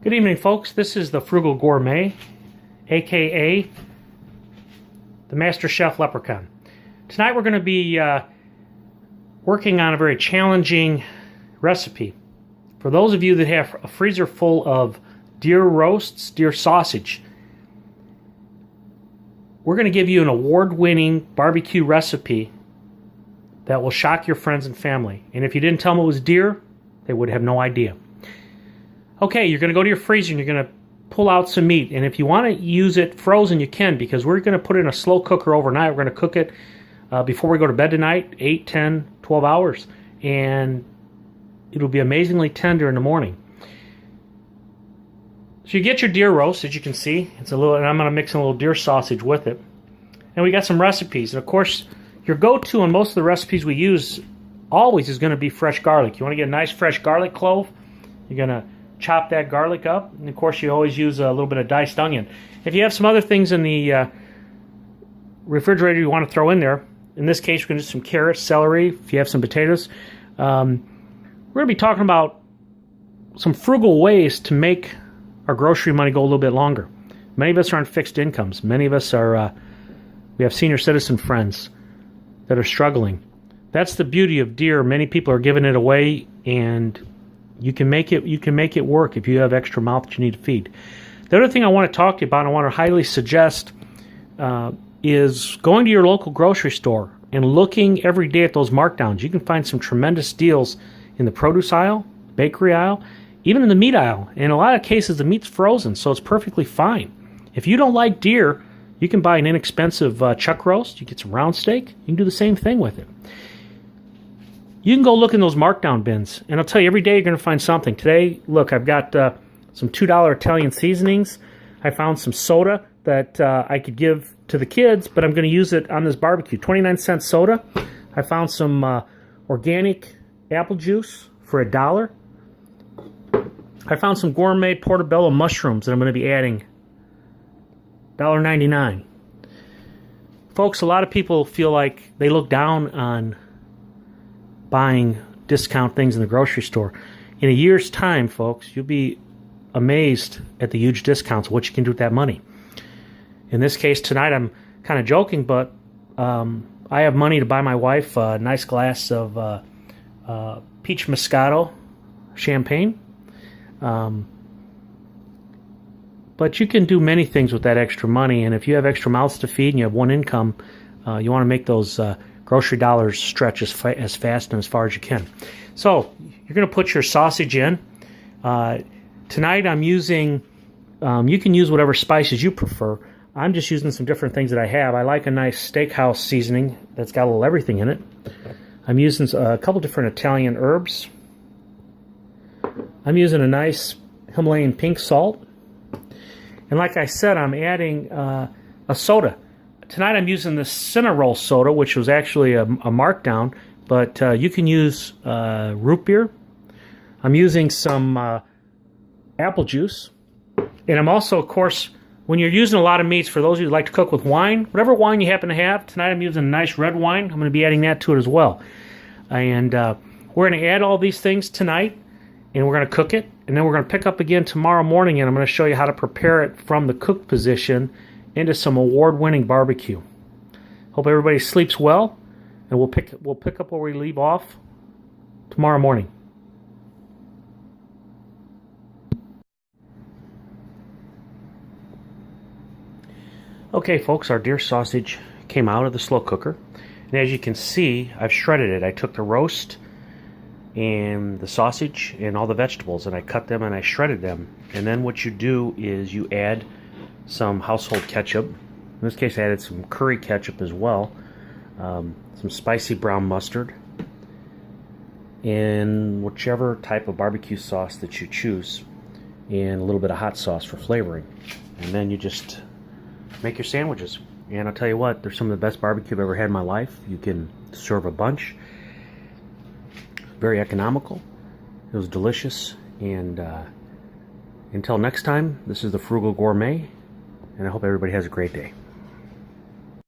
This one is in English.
Good evening, folks. This is the Frugal Gourmet, aka the Master Chef Leprechaun. Tonight we're going to be working on a very challenging recipe. For those of you that have a freezer full of deer roasts, deer sausage, we're going to give you an award-winning barbecue recipe that will shock your friends and family. And if you didn't tell them it was deer, they would have no idea. Okay, you're going to go to your freezer and you're going to pull out some meat. And if you want to use it frozen, you can, because we're going to put it in a slow cooker overnight. We're going to cook it before we go to bed tonight, 8, 10, 12 hours. And it'll be amazingly tender in the morning. So you get your deer roast, as you can see. It's a little, and I'm going to mix in a little deer sausage with it. And we got some recipes. And of course, your go-to on most of the recipes we use always is going to be fresh garlic. You want to get a nice fresh garlic clove. You're going to chop that garlic up, and of course you always use a little bit of diced onion. If you have some other things in the refrigerator you want to throw in there, in this case we're going to do some carrots, celery, if you have some potatoes. We're going to be talking about some frugal ways to make our grocery money go a little bit longer. Many of us are on fixed incomes. Many of us are, we have senior citizen friends that are struggling. That's the beauty of deer. Many people are giving it away, and you can make it work if you have extra mouth that you need to feed. The other thing I want to talk to you about, I want to highly suggest, is going to your local grocery store and looking every day at those markdowns. You can find some tremendous deals in the produce aisle, bakery aisle, even in the meat aisle. In a lot of cases, the meat's frozen, so it's perfectly fine. If you don't like deer, you can buy an inexpensive chuck roast. You get some round steak. You can do the same thing with it. You can go look in those markdown bins, and I'll tell you, every day you're going to find something. Today, look, I've got some $2 Italian seasonings. I found some soda that I could give to the kids, but I'm going to use it on this barbecue. 29-cent soda. I found some organic apple juice for $1. I found some gourmet portobello mushrooms that I'm going to be adding. $1.99. Folks, a lot of people feel like they look down on buying discount things in the grocery store. In a year's time, folks, you'll be amazed at the huge discounts, what you can do with that money. In this case, tonight, I'm kind of joking, but I have money to buy my wife a nice glass of peach Moscato champagne. But you can do many things with that extra money, and if you have extra mouths to feed and you have one income, you want to make those grocery dollars stretch as fast and as far as you can. So you're going to put your sausage in. Tonight I'm using, you can use whatever spices you prefer. I'm just using some different things that I have. I like a nice steakhouse seasoning that's got a little everything in it. I'm using a couple different Italian herbs. I'm using a nice Himalayan pink salt. And like I said, I'm adding a soda. Tonight I'm using the Cinnarol soda, which was actually a markdown, but you can use root beer. I'm using some apple juice. And I'm also, of course, when you're using a lot of meats, for those of you who like to cook with wine, whatever wine you happen to have, tonight I'm using a nice red wine. I'm going to be adding that to it as well. And we're going to add all these things tonight, and we're going to cook it. And then we're going to pick up again tomorrow morning, and I'm going to show you how to prepare it from the cooked position into some award-winning barbecue. Hope everybody sleeps well, and we'll pick up where we leave off tomorrow morning. Okay, folks, our deer sausage came out of the slow cooker, and as you can see, I've shredded it. I took the roast and the sausage and all the vegetables, and I cut them and I shredded them. And then what you do is you add some household ketchup. In this case, I added some curry ketchup as well, some spicy brown mustard, and whichever type of barbecue sauce that you choose, and a little bit of hot sauce for flavoring. And then you just make your sandwiches. And I'll tell you what, they're some of the best barbecue I've ever had in my life. You can serve a bunch. Very economical. It was delicious. And until next time, this is the Frugal Gourmet, and I hope everybody has a great day.